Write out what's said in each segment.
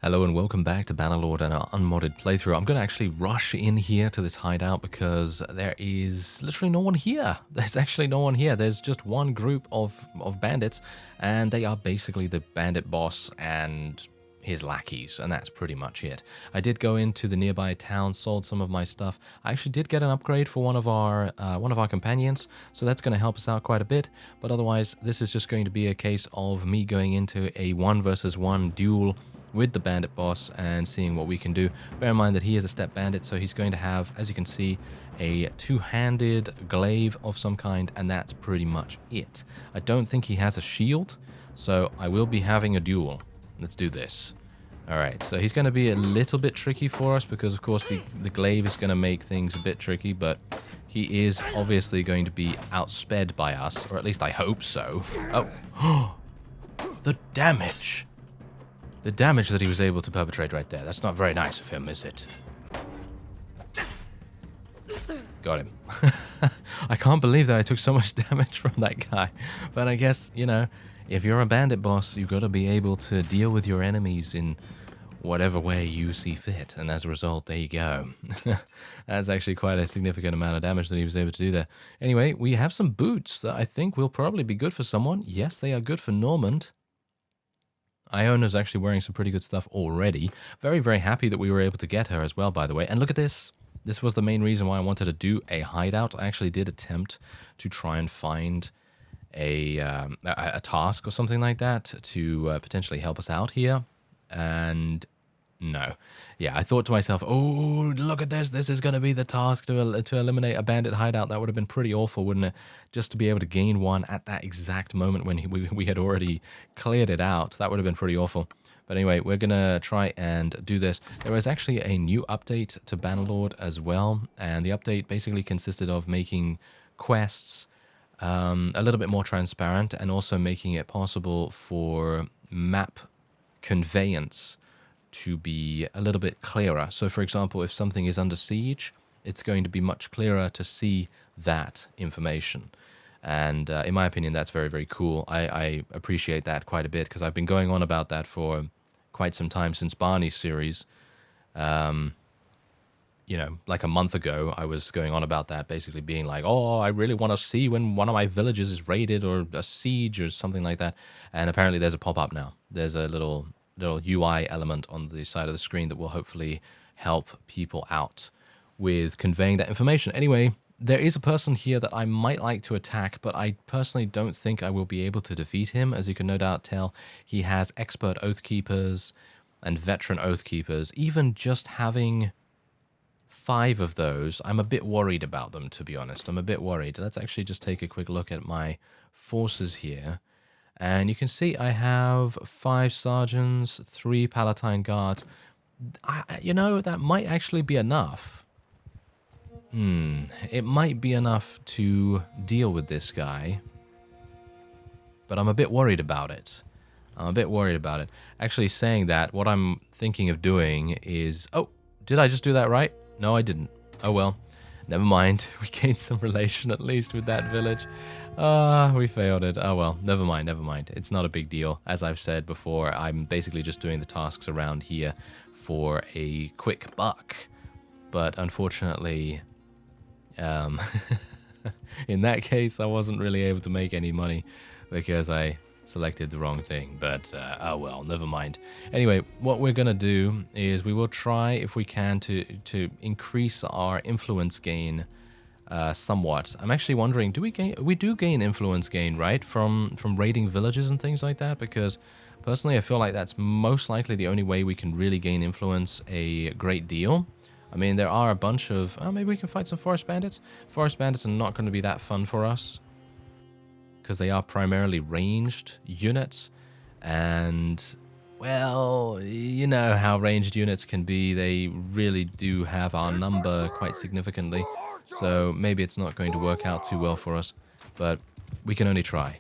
Hello and welcome back to Bannerlord and our unmodded playthrough. I'm going to actually rush in here to this hideout because there is literally no one here. There's actually no one here. There's just one group of bandits, and they are basically the bandit boss and his lackeys, and that's pretty much it. I did go into the nearby town, sold some of my stuff. I actually did get an upgrade for one of our companions, so that's going to help us out quite a bit. But otherwise, this is just going to be a case of me going into a 1 versus 1 duel with the bandit boss and seeing what we can do. Bear in mind that he is a step bandit, so he's going to have, as you can see, a two-handed glaive of some kind, and that's pretty much it. I don't think he has a shield, so I will be having a duel. Let's do this. Alright, so he's going to be a little bit tricky for us because, of course, the glaive is going to make things a bit tricky, but he is obviously going to be outsped by us, or at least I hope so. Oh, the damage! The damage that he was able to perpetrate right there. That's not very nice of him, is it? Got him. I can't believe that I took so much damage from that guy. But I guess, you know, if you're a bandit boss, you've got to be able to deal with your enemies in whatever way you see fit. And as a result, there you go. That's actually quite a significant amount of damage that he was able to do there. Anyway, we have some boots that I think will probably be good for someone. Yes, they are good for Normand. Iona's actually wearing some pretty good stuff already. Very, very happy that we were able to get her as well, by the way. And look at this. This was the main reason why I wanted to do a hideout. I actually did attempt to try and find a task or something like that to potentially help us out here. And no. Yeah, I thought to myself, oh, look at this. This is going to be the task to eliminate a bandit hideout. That would have been pretty awful, wouldn't it? Just to be able to gain one at that exact moment when we had already cleared it out. That would have been pretty awful. But anyway, we're going to try and do this. There was actually a new update to Bannerlord as well. And the update basically consisted of making quests a little bit more transparent and also making it possible for map conveyance to be a little bit clearer. So for example, if something is under siege, it's going to be much clearer to see that information. And in my opinion, that's very, very cool. I appreciate that quite a bit because I've been going on about that for quite some time since Barney's series. You know, like a month ago, I was going on about that, basically being like, oh, I really want to see when one of my villages is raided or a siege or something like that. And apparently there's a pop-up now. There's a little UI element on the side of the screen that will hopefully help people out with conveying that information. Anyway, there is a person here that I might like to attack, but I personally don't think I will be able to defeat him. As you can no doubt tell, he has expert oathkeepers and veteran oathkeepers. Even just having 5 of those, I'm a bit worried about them, to be honest. I'm a bit worried. Let's actually just take a quick look at my forces here. And you can see I have 5 sergeants, 3 palatine guards. You know, that might actually be enough. It might be enough to deal with this guy. But I'm a bit worried about it. Actually saying that, what I'm thinking of doing is... Oh, did I just do that right? No, I didn't. Oh well. Never mind. We gained some relation at least with that village. We failed it. Oh well, never mind. It's not a big deal. As I've said before, I'm basically just doing the tasks around here for a quick buck. But unfortunately, in that case, I wasn't really able to make any money because I selected the wrong thing. But, oh well, never mind. Anyway, what we're going to do is we will try, if we can, to increase our influence gain somewhat. I'm actually wondering, we do gain influence gain, right, from raiding villages and things like that? Because personally, I feel like that's most likely the only way we can really gain influence a great deal. I mean, there are a bunch of... Oh, maybe we can fight some forest bandits. Forest bandits are not going to be that fun for us because they are primarily ranged units. And, well, you know how ranged units can be. They really do have our number quite significantly. So maybe it's not going to work out too well for us, but we can only try.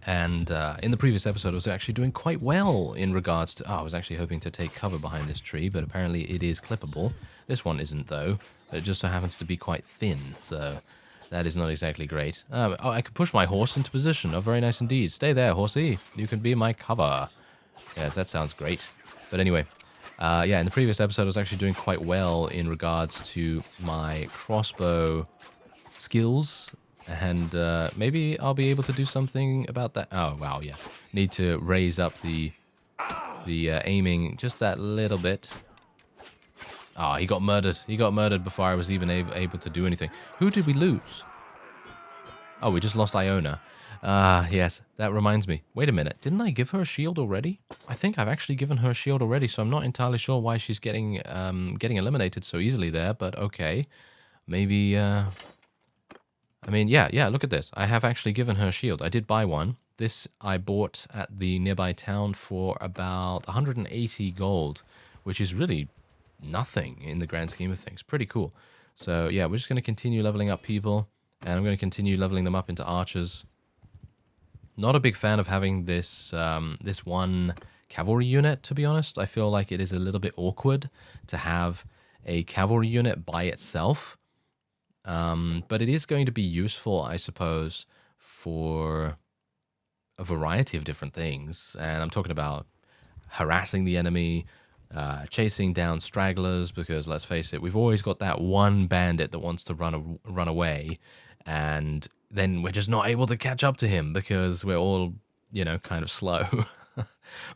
And in the previous episode, I was actually doing quite well in regards to... Oh, I was actually hoping to take cover behind this tree, but apparently it is clippable. This one isn't, though. It just so happens to be quite thin, so that is not exactly great. Oh, I could push my horse into position. Oh, very nice indeed. Stay there, horsey. You can be my cover. Yes, that sounds great. But anyway, yeah, in the previous episode, I was actually doing quite well in regards to my crossbow skills. And maybe I'll be able to do something about that. Oh, wow, yeah. Need to raise up the aiming just that little bit. Ah, he got murdered. He got murdered before I was even able to do anything. Who did we lose? Oh, we just lost Iona. Yes, that reminds me. Wait a minute. Didn't I give her a shield already? I think I've actually given her a shield already, so I'm not entirely sure why she's getting eliminated so easily there, but okay. Maybe, I mean, yeah, look at this. I have actually given her a shield. I did buy one. This I bought at the nearby town for about 180 gold, which is really nothing in the grand scheme of things. Pretty cool. So yeah, we're just going to continue leveling up people, and I'm going to continue leveling them up into archers. Not a big fan of having this this one cavalry unit, to be honest. I feel like it is a little bit awkward to have a cavalry unit by itself. But it is going to be useful, I suppose, for a variety of different things. And I'm talking about harassing the enemy, chasing down stragglers, because let's face it, we've always got that one bandit that wants to run away, and then we're just not able to catch up to him because we're all, you know, kind of slow.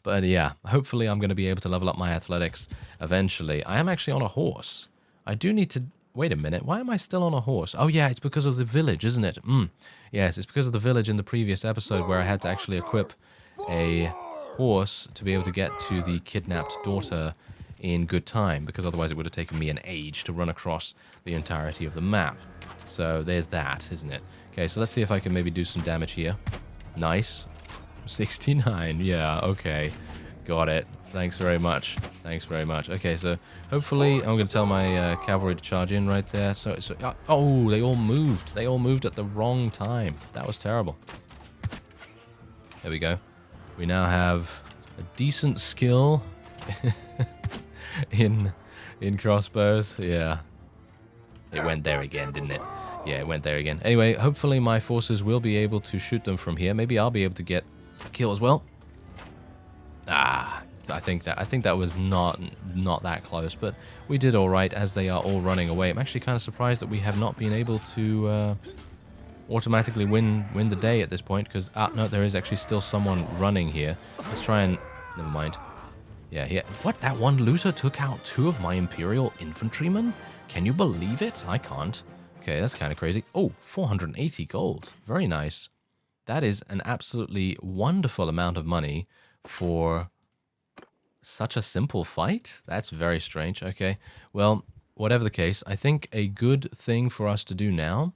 But yeah, hopefully I'm going to be able to level up my athletics eventually. I am actually on a horse. I do need to... Wait a minute, why am I still on a horse? Oh yeah, it's because of the village, isn't it? Yes, it's because of the village in the previous episode where I had to actually equip a horse to be able to get to the kidnapped daughter in good time, because otherwise it would have taken me an age to run across the entirety of the map. So there's that, isn't it? Okay, so let's see if I can maybe do some damage here. Nice. 69, yeah, okay. Got it. Thanks very much. Thanks very much. Okay, so hopefully I'm going to tell my cavalry to charge in right there. So oh, they all moved. They all moved at the wrong time. That was terrible. There we go. We now have a decent skill in crossbows. Yeah. It went there again, didn't it? Yeah, it went there again. Anyway, hopefully my forces will be able to shoot them from here. Maybe I'll be able to get a kill as well. Ah, I think that was not that close, but we did all right as they are all running away. I'm actually kind of surprised that we have not been able to automatically win the day at this point, because no, there is actually still someone running here. Let's try and... Never mind. Yeah, here. What? That one loser took out 2 of my Imperial infantrymen? Can you believe it? I can't. Okay, that's kind of crazy. Oh, 480 gold. Very nice. That is an absolutely wonderful amount of money for such a simple fight. That's very strange. Okay, well, whatever the case, I think a good thing for us to do now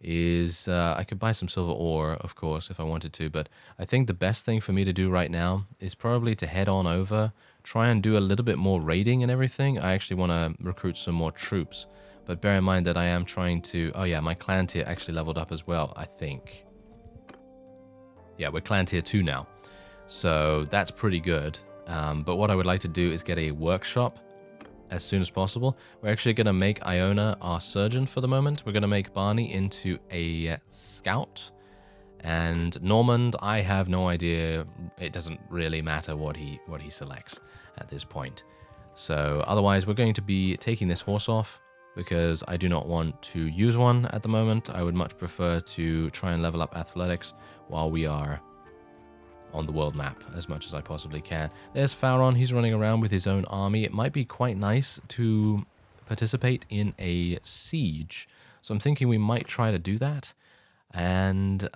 is I could buy some silver ore, of course, if I wanted to, but I think the best thing for me to do right now is probably to head on over, try and do a little bit more raiding and everything. I actually want to recruit some more troops, but bear in mind that I am trying to... Oh yeah, my clan tier actually leveled up as well, I think. Yeah, we're clan tier 2 now. So that's pretty good. But what I would like to do is get a workshop as soon as possible. We're actually going to make Iona our surgeon for the moment. We're going to make Barney into a scout. And Normand, I have no idea. It doesn't really matter what he selects at this point. So otherwise, we're going to be taking this horse off because I do not want to use one at the moment. I would much prefer to try and level up athletics while we are on the world map as much as I possibly can. There's Pharaon. He's running around with his own army. It might be quite nice to participate in a siege. So I'm thinking we might try to do that. And,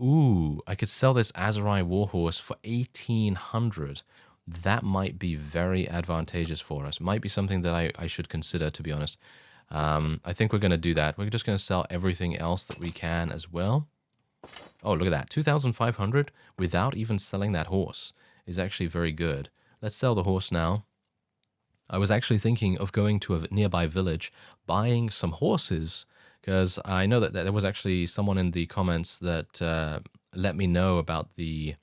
ooh, I could sell this Azurai warhorse for 1,800. That might be very advantageous for us. Might be something that I should consider, to be honest. I think we're going to do that. We're just going to sell everything else that we can as well. Oh, look at that. 2,500 without even selling that horse is actually very good. Let's sell the horse now. I was actually thinking of going to a nearby village, buying some horses, because I know that there was actually someone in the comments that let me know about the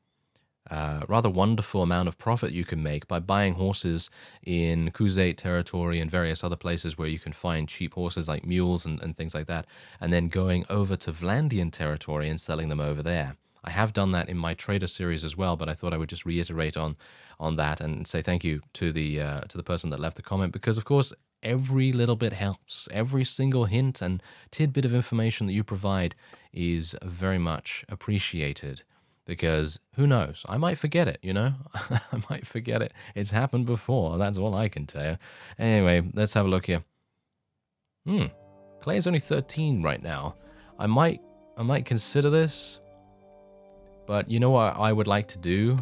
rather wonderful amount of profit you can make by buying horses in Khuzait territory and various other places where you can find cheap horses like mules and things like that, and then going over to Vlandian territory and selling them over there. I have done that in my trader series as well, but I thought I would just reiterate on that and say thank you to the person that left the comment, because of course every little bit helps. Every single hint and tidbit of information that you provide is very much appreciated, because who knows, I might forget it, you know? I might forget it. It's happened before, that's all I can tell you. Anyway, let's have a look here. Clay is only 13 right now. I might consider this, but you know what I would like to do?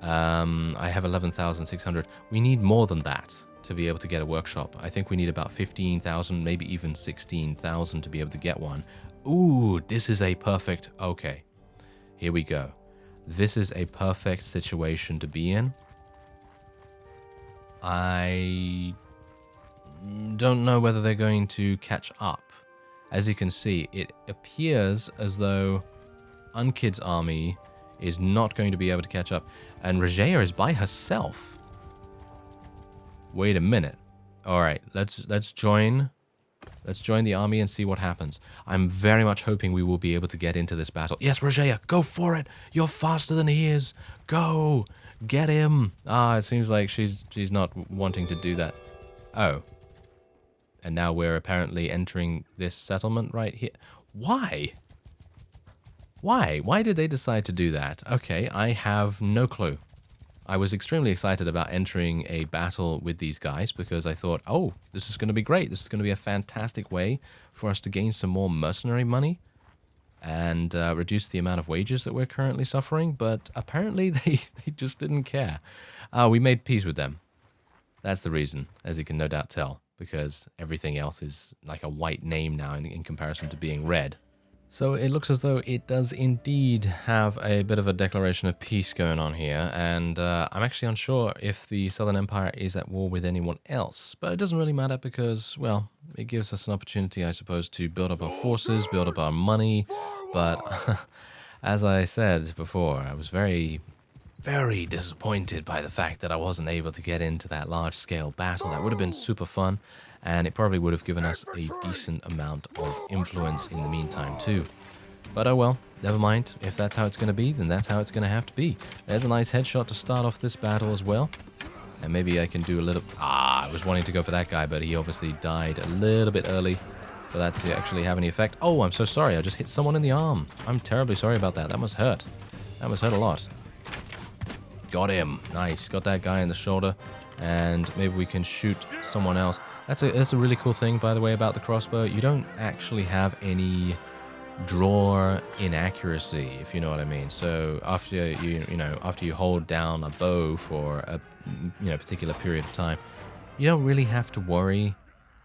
I have 11,600. We need more than that to be able to get a workshop. I think we need about 15,000, maybe even 16,000 to be able to get one. Ooh, this is a perfect... Okay, here we go. This is a perfect situation to be in. I don't know whether they're going to catch up. As you can see, it appears as though Unkid's army is not going to be able to catch up. And Regea is by herself. Wait a minute. All right, let's join the army and see what happens. I'm very much hoping we will be able to get into this battle. Yes, Regea, go for it. You're faster than he is. Go. Get him. Ah, it seems like she's not wanting to do that. Oh. And now we're apparently entering this settlement right here. Why? Why? Why did they decide to do that? Okay, I have no clue. I was extremely excited about entering a battle with these guys because I thought, oh, this is going to be great. This is going to be a fantastic way for us to gain some more mercenary money and reduce the amount of wages that we're currently suffering. But apparently they just didn't care. We made peace with them. That's the reason, as you can no doubt tell, because everything else is like a white name now in comparison to being red. So it looks as though it does indeed have a bit of a declaration of peace going on here, and I'm actually unsure if the Southern Empire is at war with anyone else, but it doesn't really matter because, well, it gives us an opportunity, I suppose, to build up our forces, build up our money, but as I said before, I was very disappointed by the fact that I wasn't able to get into that large-scale battle. That would have been super fun, and it probably would have given us a decent amount of influence in the meantime too. But oh well, never mind. If that's how it's going to be, then that's how it's going to have to be. There's a nice headshot to start off this battle as well. And maybe I can do a little... I was wanting to go for that guy, but he obviously died a little bit early for that to actually have any effect. Oh, I'm so sorry. I just hit someone in the arm. I'm terribly sorry about that. That must hurt. That must hurt a lot. Got him. Nice. Got that guy in the shoulder. And maybe we can shoot someone else. That's a really cool thing, by the way, about the crossbow. You don't actually have any draw inaccuracy, if you know what I mean. So after after you hold down a bow for a particular period of time, you don't really have to worry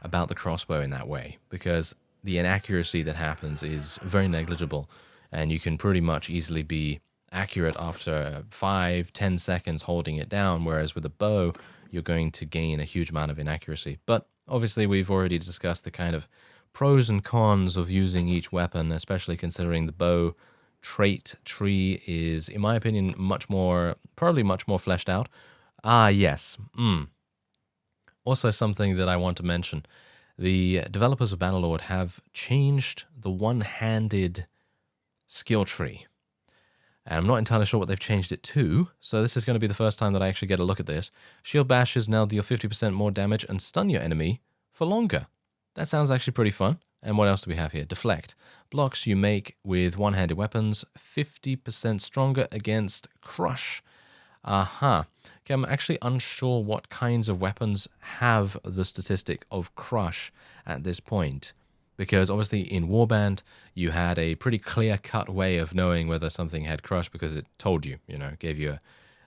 about the crossbow in that way, because the inaccuracy that happens is very negligible, and you can pretty much easily be accurate after 5-10 seconds holding it down, whereas with a bow you're going to gain a huge amount of inaccuracy. But obviously we've already discussed the kind of pros and cons of using each weapon, especially considering the bow trait tree is, in my opinion, probably much more fleshed out. Yes. Also something that I want to mention. The developers of Bannerlord have changed the one-handed skill tree. And I'm not entirely sure what they've changed it to, so this is going to be the first time that I actually get a look at this. Shield bashes now deal 50% more damage and stun your enemy for longer. That sounds actually pretty fun. And what else do we have here? Deflect. Blocks you make with one-handed weapons, 50% stronger against crush. Okay, I'm actually unsure what kinds of weapons have the statistic of crush at this point. Because obviously in Warband, you had a pretty clear-cut way of knowing whether something had crush because it told you, gave you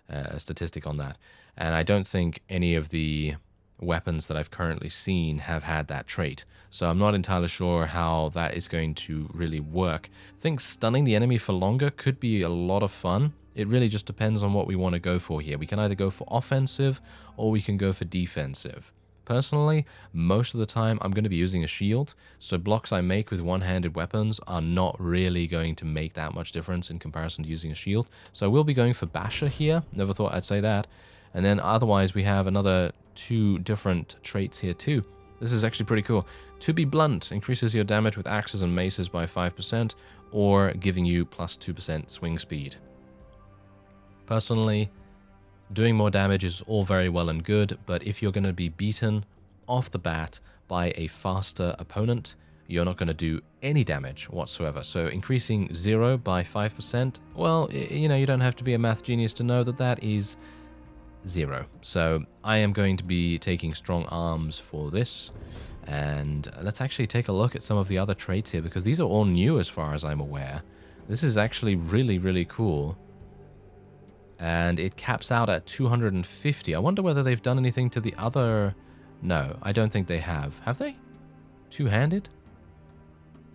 a statistic on that. And I don't think any of the weapons that I've currently seen have had that trait. So I'm not entirely sure how that is going to really work. I think stunning the enemy for longer could be a lot of fun. It really just depends on what we want to go for here. We can either go for offensive or we can go for defensive. Personally, most of the time I'm going to be using a shield, so blocks I make with one-handed weapons are not really going to make that much difference in comparison to using a shield. So I will be going for Basher here. Never thought I'd say that. And then otherwise we have another 2 different traits here too. This is actually pretty cool. To be blunt, increases your damage with axes and maces by 5%, or giving you plus 2% swing speed. Personally, doing more damage is all very well and good, but if you're going to be beaten off the bat by a faster opponent, you're not going to do any damage whatsoever. So increasing 0 by 5%, well, you know, you don't have to be a math genius to know that that is 0. So I am going to be taking strong arms for this. And let's actually take a look at some of the other traits here, because these are all new as far as I'm aware. This is actually really, really cool. And it caps out at 250. I wonder whether they've done anything to the other... No, I don't think they have. Have they? Two-handed?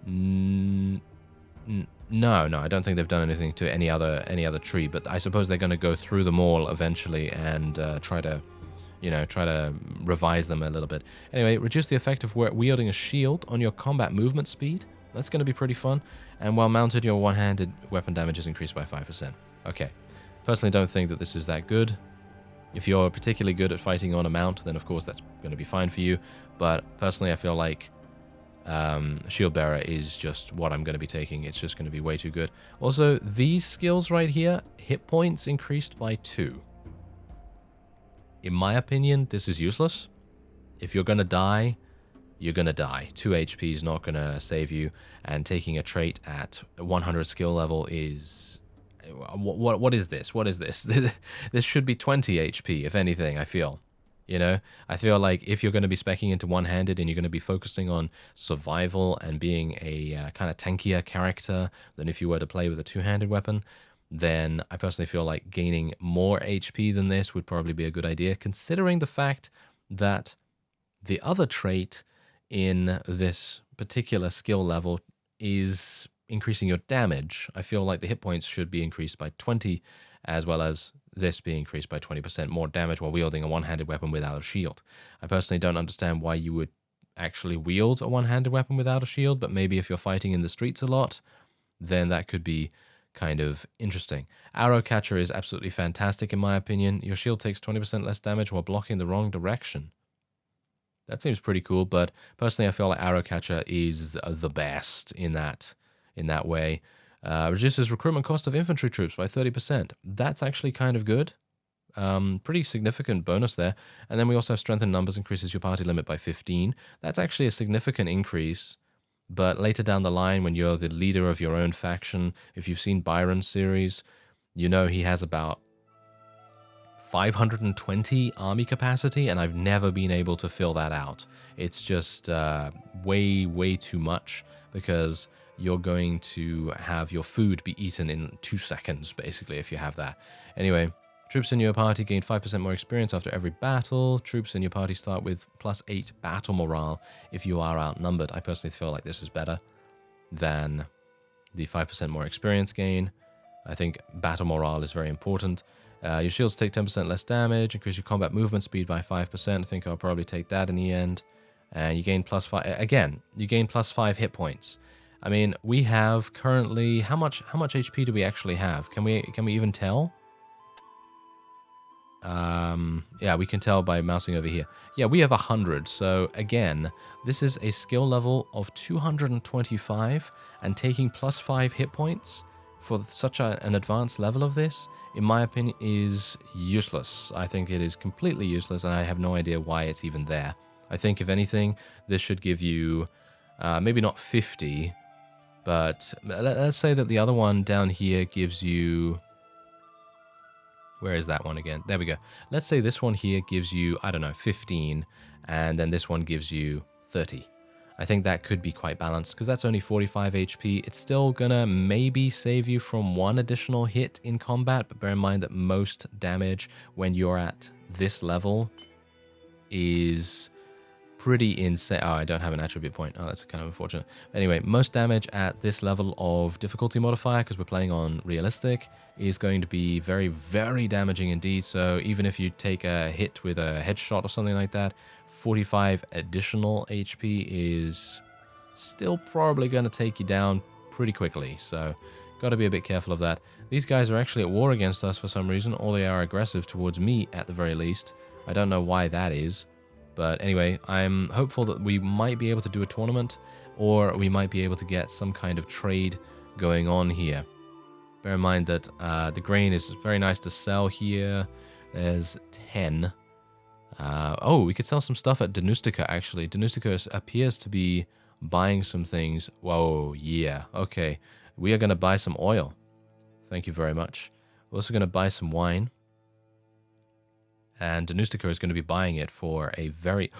No, I don't think they've done anything to any other tree, but I suppose they're going to go through them all eventually and try to revise them a little bit. Anyway, reduce the effect of wielding a shield on your combat movement speed. That's going to be pretty fun. And while mounted, your one-handed weapon damage is increased by 5%. Okay. Personally, don't think that this is that good. If you're particularly good at fighting on a mount, then of course that's going to be fine for you. But personally, I feel like Shield Bearer is just what I'm going to be taking. It's just going to be way too good. Also, these skills right here, hit points increased by 2. In my opinion, this is useless. If you're going to die, you're going to die. 2 HP is not going to save you. And taking a trait at 100 skill level is... What is this? What is this? This should be 20 HP, if anything, I feel. You know? I feel like if you're going to be speccing into one-handed and you're going to be focusing on survival and being a kind of tankier character than if you were to play with a two-handed weapon, then I personally feel like gaining more HP than this would probably be a good idea, considering the fact that the other trait in this particular skill level is increasing your damage. I feel like the hit points should be increased by 20, as well as this being increased by 20% more damage while wielding a one-handed weapon without a shield. I personally don't understand why you would actually wield a one-handed weapon without a shield, but maybe if you're fighting in the streets a lot, then that could be kind of interesting. Arrow Catcher is absolutely fantastic in my opinion. Your shield takes 20% less damage while blocking the wrong direction. That seems pretty cool, but personally I feel like Arrow Catcher is the best in that way. Reduces recruitment cost of infantry troops by 30%. That's actually kind of good. Pretty significant bonus there. And then we also have Strength in Numbers, increases your party limit by 15. That's actually a significant increase. But later down the line, when you're the leader of your own faction, if you've seen Byron's series, you know he has about 520 army capacity, and I've never been able to fill that out. It's just way, way too much, because you're going to have your food be eaten in 2 seconds, basically, if you have that. Anyway, troops in your party gain 5% more experience after every battle. Troops in your party start with +8 battle morale if you are outnumbered. I personally feel like this is better than the 5% more experience gain. I think battle morale is very important. Your shields take 10% less damage, increase your combat movement speed by 5%. I think I'll probably take that in the end. And you gain +5, again, you gain +5 hit points. I mean, we have currently, how much HP do we actually have? Can we even tell? Yeah, we can tell by mousing over here. Yeah, we have 100. So again, this is a skill level of 225, and taking +5 hit points for such an advanced level of this, in my opinion, is useless. I think it is completely useless, and I have no idea why it's even there. I think, if anything, this should give you maybe not 50, but let's say that the other one down here gives you... Where is that one again? There we go. Let's say this one here gives you, I don't know, 15, and then this one gives you 30. I think that could be quite balanced, because that's only 45 HP. It's still gonna maybe save you from 1 additional hit in combat, but bear in mind that most damage when you're at this level is pretty insane. Oh, I don't have an attribute point. Oh, that's kind of unfortunate. Anyway, most damage at this level of difficulty modifier, because we're playing on realistic, is going to be very, very damaging indeed. So even if you take a hit with a headshot or something like that, 45 additional HP is still probably going to take you down pretty quickly. So got to be a bit careful of that. These guys are actually at war against us for some reason, or they are aggressive towards me at the very least. I don't know why that is. But anyway, I'm hopeful that we might be able to do a tournament, or we might be able to get some kind of trade going on here. Bear in mind that the grain is very nice to sell here. There's 10. Oh, we could sell some stuff at Danustica, actually. Danustica appears to be buying some things. Whoa, yeah. Okay, we are going to buy some oil. Thank you very much. We're also going to buy some wine. And Danustica is going to be buying it for a very...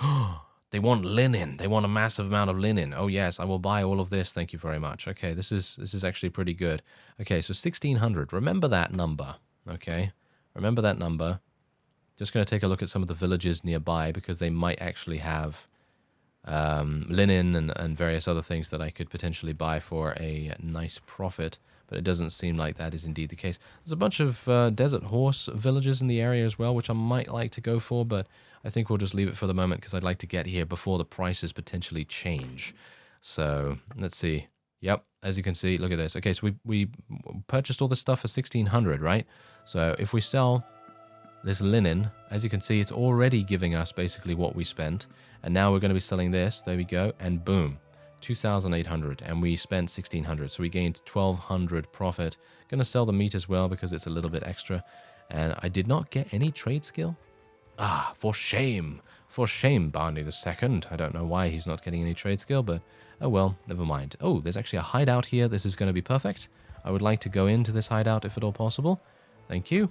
They want linen. They want a massive amount of linen. Oh, yes, I will buy all of this. Thank you very much. Okay, this is actually pretty good. Okay, so 1,600. Remember that number, okay? Remember that number. Just going to take a look at some of the villages nearby because they might actually have linen and various other things that I could potentially buy for a nice profit. But it doesn't seem like that is indeed the case. There's a bunch of desert horse villages in the area as well, which I might like to go for, but I think we'll just leave it for the moment because I'd like to get here before the prices potentially change. So, let's see. Yep, as you can see, look at this. Okay, so we purchased all this stuff for 1,600, right? So, if we sell this linen, as you can see, it's already giving us basically what we spent. And now we're going to be selling this. There we go. And boom. 2,800, and we spent 1,600, so we gained 1,200 profit. Gonna sell the meat as well because it's a little bit extra. And I did not get any trade skill. Ah, for shame, Barney II. I don't know why he's not getting any trade skill, but oh well, never mind. Oh, there's actually a hideout here. This is going to be perfect. I would like to go into this hideout if at all possible. Thank you.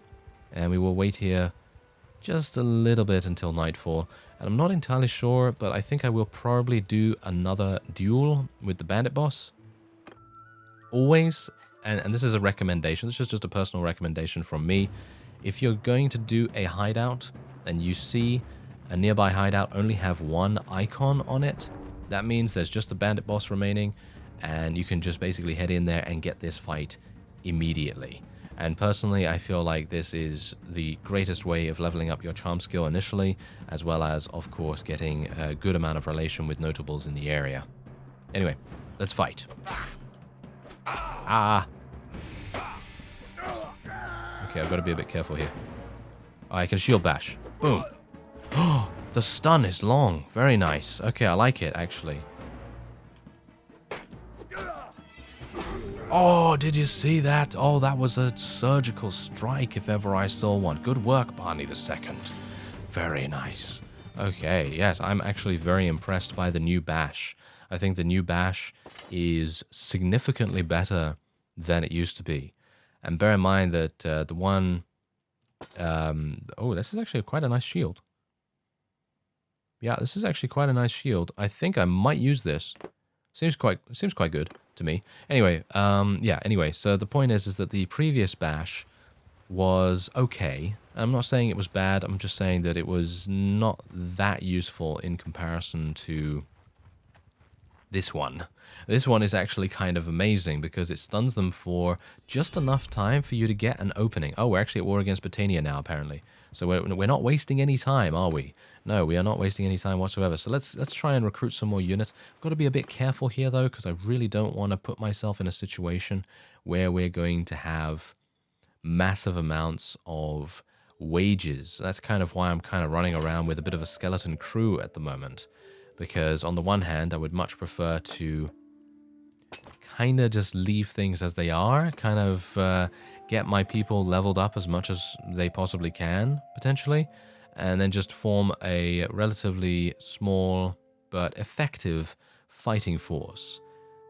And we will wait here just a little bit until nightfall. And I'm not entirely sure, but I think I will probably do another duel with the bandit boss. Always, and this is a recommendation, this is just a personal recommendation from me. If you're going to do a hideout and you see a nearby hideout only have one icon on it, that means there's just the bandit boss remaining, and you can just basically head in there and get this fight immediately. And personally, I feel like this is the greatest way of leveling up your charm skill initially, as well as, of course, getting a good amount of relation with notables in the area. Anyway, let's fight. Ah! Okay, I've got to be a bit careful here. Oh, I can shield bash. Boom. Oh, the stun is long. Very nice. Okay, I like it, actually. Oh, did you see that? Oh, that was a surgical strike if ever I saw one. Good work, Barney II. Very nice. Okay, yes, I'm actually very impressed by the new bash. I think the new bash is significantly better than it used to be. And bear in mind that the one... oh, this is actually quite a nice shield. Yeah, this is actually quite a nice shield. I think I might use this. Seems quite good to me. Anyway, so the point is that the previous bash was okay. I'm not saying it was bad, I'm just saying that it was not that useful in comparison to this one. This one is actually kind of amazing because it stuns them for just enough time for you to get an opening. Oh, we're actually at war against Britannia now, apparently. So we're not wasting any time, are we? No, we are not wasting any time whatsoever. So let's try and recruit some more units. I've got to be a bit careful here, though, because I really don't want to put myself in a situation where we're going to have massive amounts of wages. That's kind of why I'm kind of running around with a bit of a skeleton crew at the moment. Because on the one hand, I would much prefer to kind of just leave things as they are, kind of get my people leveled up as much as they possibly can, potentially, and then just form a relatively small but effective fighting force.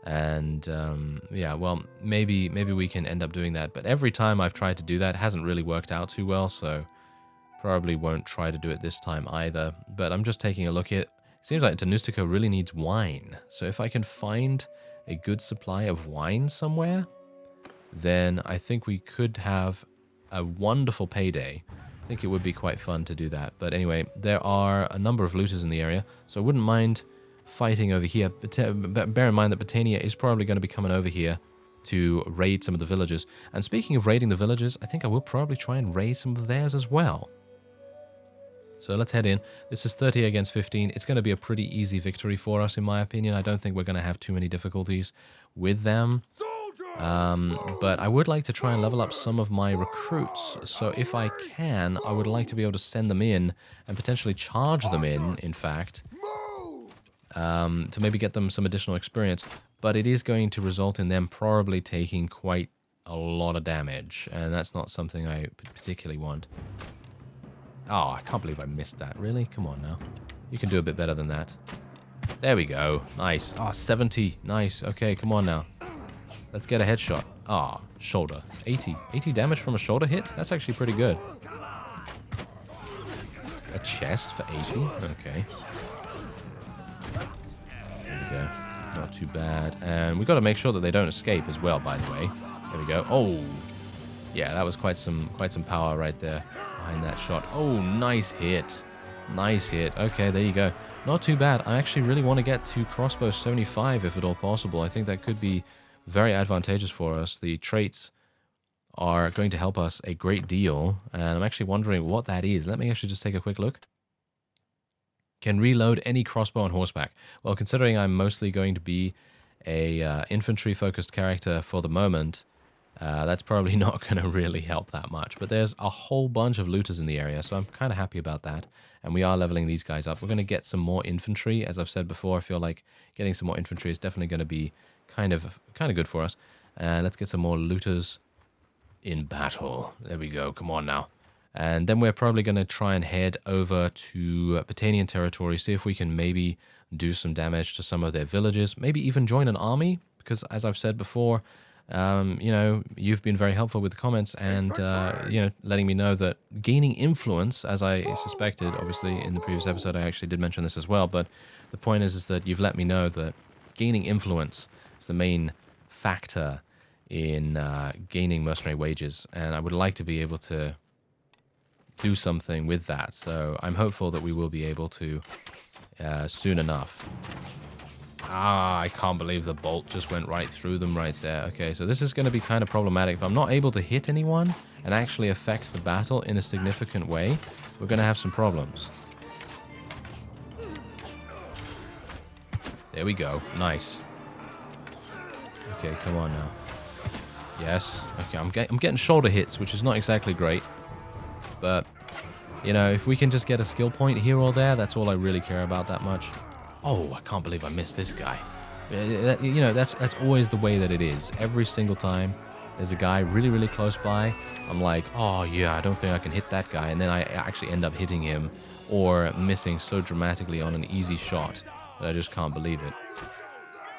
And yeah, well, maybe we can end up doing that. But every time I've tried to do that, it hasn't really worked out too well, so probably won't try to do it this time either. But I'm just taking a look at it. Seems like Danustica really needs wine. So if I can find a good supply of wine somewhere, then I think we could have a wonderful payday. I think it would be quite fun to do that. But anyway, there are a number of looters in the area, so I wouldn't mind fighting over here. But bear in mind that Britannia is probably going to be coming over here to raid some of the villages. And speaking of raiding the villages, I think I will probably try and raid some of theirs as well. So let's head in. This is 30 against 15. It's going to be a pretty easy victory for us, in my opinion. I don't think we're going to have too many difficulties with them. But I would like to try and level up some of my recruits. So if I can, I would like to be able to send them in and potentially charge them in fact, to maybe get them some additional experience. But it is going to result in them probably taking quite a lot of damage, and that's not something I particularly want. Oh, I can't believe I missed that. Really? Come on now. You can do a bit better than that. There we go. Nice. Ah, 70. Nice. Okay, come on now. Let's get a headshot. Ah, shoulder. 80. 80 damage from a shoulder hit? That's actually pretty good. A chest for 80? Okay. There we go. Not too bad. And we got to make sure that they don't escape as well, by the way. There we go. Oh. Yeah, that was quite some power right there behind that shot. Oh, nice hit. Nice hit. Okay, there you go. Not too bad. I actually really want to get to crossbow 75 if at all possible. I think that could be very advantageous for us. The traits are going to help us a great deal, and I'm actually wondering what that is. Let me actually just take a quick look. Can reload any crossbow on horseback. Well, considering I'm mostly going to be a infantry-focused character for the moment, that's probably not going to really help that much. But there's a whole bunch of looters in the area, so I'm kind of happy about that. And we are leveling these guys up. We're going to get some more infantry. As I've said before, I feel like getting some more infantry is definitely going to be kind of good for us. Let's get some more looters in battle. There we go. Come on now. And then we're probably going to try and head over to Batanian territory, see if we can maybe do some damage to some of their villages, maybe even join an army, because as I've said before, you know, you've been very helpful with the comments and, you know, letting me know that gaining influence, as I suspected, obviously in the previous episode I actually did mention this as well, but the point is that you've let me know that gaining influence is the main factor in gaining mercenary wages, and I would like to be able to do something with that. So I'm hopeful that we will be able to soon enough. Ah, I can't believe the bolt just went right through them right there. Okay, so this is going to be kind of problematic. If I'm not able to hit anyone and actually affect the battle in a significant way, we're going to have some problems. There we go. Nice. Okay, come on now. Yes. Okay, I'm getting shoulder hits, which is not exactly great. But, you know, if we can just get a skill point here or there, that's all I really care about that much. Oh, I can't believe I missed this guy. You know, that's always the way that it is. Every single time there's a guy really, really close by, I'm like, oh yeah, I don't think I can hit that guy. And then I actually end up hitting him or missing so dramatically on an easy shot that I just can't believe it.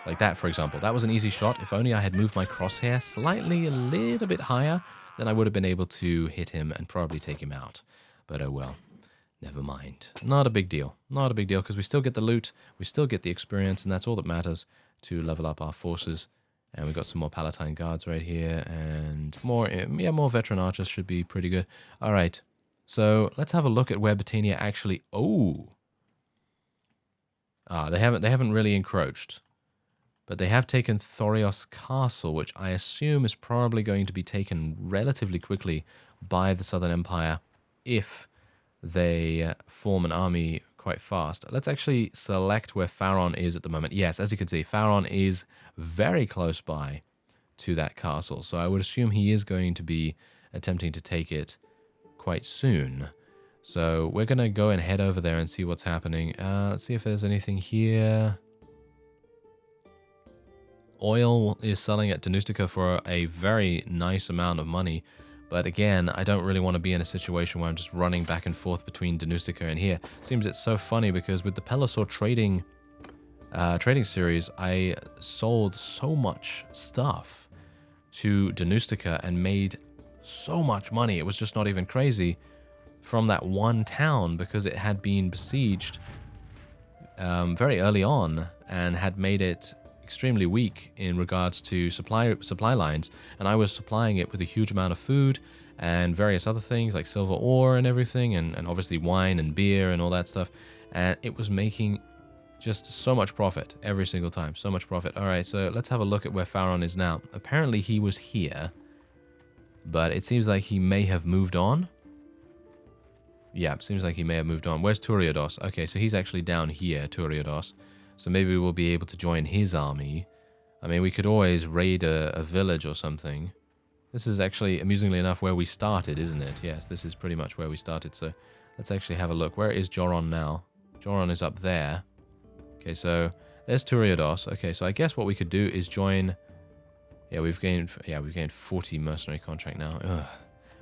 Like that, for example. That was an easy shot. If only I had moved my crosshair slightly a little bit higher, then I would have been able to hit him and probably take him out. But oh well. Never mind. Not a big deal. Not a big deal, because we still get the loot, we still get the experience, and that's all that matters to level up our forces. And we've got some more Palatine guards right here, and more, yeah, more veteran archers should be pretty good. All right, so let's have a look at where Batania actually... Oh! Ah, they haven't really encroached. But they have taken Thorios Castle, which I assume is probably going to be taken relatively quickly by the Southern Empire if they form an army quite fast. Let's actually select where Pharaon is at the moment. Yes, as you can see, Pharaon is very close by to that castle. So I would assume he is going to be attempting to take it quite soon. So we're going to go and head over there and see what's happening. Let's see if there's anything here. Oil is selling at Danustica for a very nice amount of money. But again, I don't really want to be in a situation where I'm just running back and forth between Danustica and here. Seems it's so funny because with the Pelisor trading series, I sold so much stuff to Danustica and made so much money. It was just not even crazy from that one town because it had been besieged very early on and had made it extremely weak in regards to supply lines, and I was supplying it with a huge amount of food and various other things like silver ore and everything, and obviously wine and beer and all that stuff, and it was making just so much profit every single time. So much profit. All right, so let's have a look at where Pharaon is now. Apparently he was here, but it seems like he may have moved on. Yeah, it seems like he may have moved on. Where's Turiodos? Okay, so he's actually down here, Turiodos. So maybe we'll be able to join his army. I mean, we could always raid a village or something. This is actually, amusingly enough, where we started, isn't it? Yes, this is pretty much where we started. So let's actually have a look. Where is Joron now? Joron is up there. Okay, so there's Turiodos. Okay, so I guess what we could do is join... Yeah, we've gained 40 mercenary contract now. Ugh.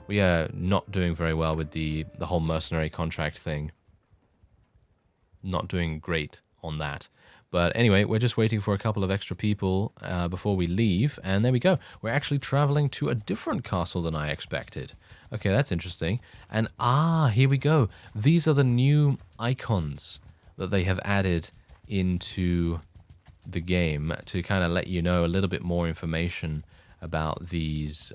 We are not doing very well with the whole mercenary contract thing. Not doing great on that. But anyway, we're just waiting for a couple of extra people before we leave. And there we go. We're actually traveling to a different castle than I expected. Okay, that's interesting. And here we go. These are the new icons that they have added into the game to kind of let you know a little bit more information about these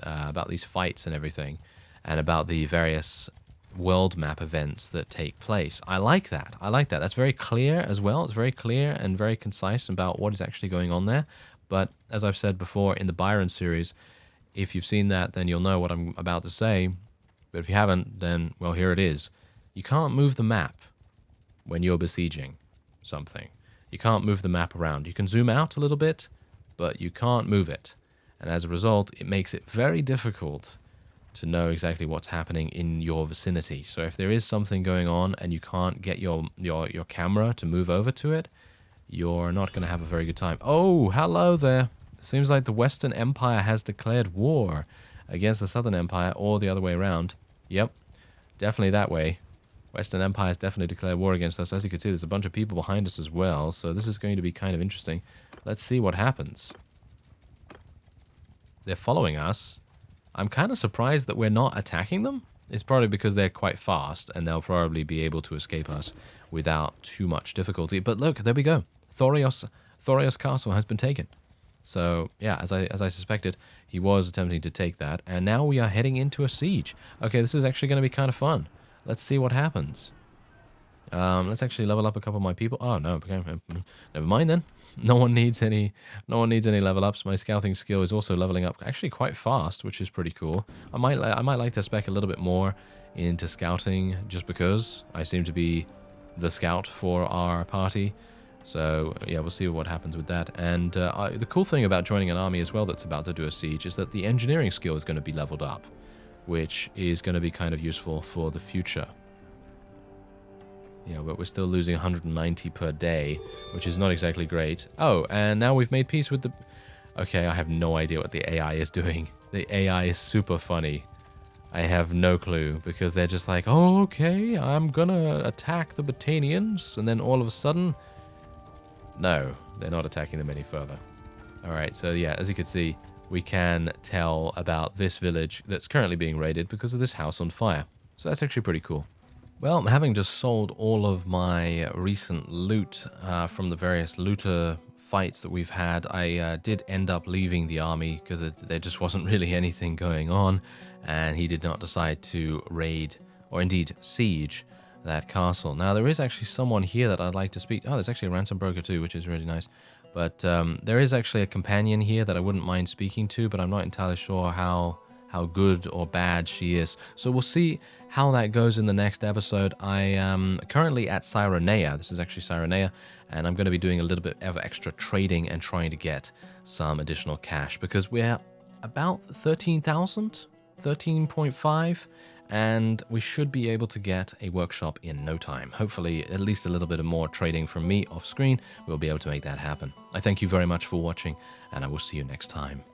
fights and everything, and about the various world map events that take place. I like that. I like that. That's very clear as well. It's very clear and very concise about what is actually going on there. But as I've said before in the Byron series, if you've seen that, then you'll know what I'm about to say. But if you haven't, then, well, here it is. You can't move the map when you're besieging something. You can't move the map around. You can zoom out a little bit, but you can't move it. And as a result, it makes it very difficult to know exactly what's happening in your vicinity. So if there is something going on and you can't get your camera to move over to it, you're not going to have a very good time. Oh, hello there. Seems like the Western Empire has declared war against the Southern Empire, or the other way around. Yep, definitely that way. Western Empire has definitely declared war against us. As you can see, there's a bunch of people behind us as well, so this is going to be kind of interesting. Let's see what happens. They're following us. I'm kind of surprised that we're not attacking them. It's probably because they're quite fast, and they'll probably be able to escape us without too much difficulty. But look, there we go. Thorios Castle has been taken. So, yeah, as I suspected, he was attempting to take that, and now we are heading into a siege. Okay, this is actually going to be kind of fun. Let's see what happens. Let's actually level up a couple of my people. Oh no, okay, never mind then. No one needs any level ups. My scouting skill is also leveling up actually quite fast, which is pretty cool. I might like to spec a little bit more into scouting, just because I seem to be the scout for our party. So yeah, we'll see what happens with that. And the cool thing about joining an army as well that's about to do a siege is that the engineering skill is going to be leveled up, which is going to be kind of useful for the future. Yeah, but we're still losing 190 per day, which is not exactly great. Oh, and now we've made peace with the... Okay, I have no idea what the AI is doing. The AI is super funny. I have no clue, because they're just like, oh, okay, I'm gonna attack the Botanians, and then all of a sudden... No, they're not attacking them any further. Alright, so yeah, as you can see, we can tell about this village that's currently being raided because of this house on fire. So that's actually pretty cool. Well, having just sold all of my recent loot from the various looter fights that we've had, I did end up leaving the army because there just wasn't really anything going on, and he did not decide to raid, or indeed siege, that castle. Now, there is actually someone here that I'd like to speak to. Oh, there's actually a ransom broker too, which is really nice. But there is actually a companion here that I wouldn't mind speaking to, but I'm not entirely sure how good or bad she is. So we'll see how that goes in the next episode. I am currently at Cyrenea. This is actually Cyrenea, and I'm going to be doing a little bit of extra trading and trying to get some additional cash, because we're about 13,000, 13.5, and we should be able to get a workshop in no time. Hopefully, at least a little bit of more trading from me off screen, we'll be able to make that happen. I thank you very much for watching, and I will see you next time.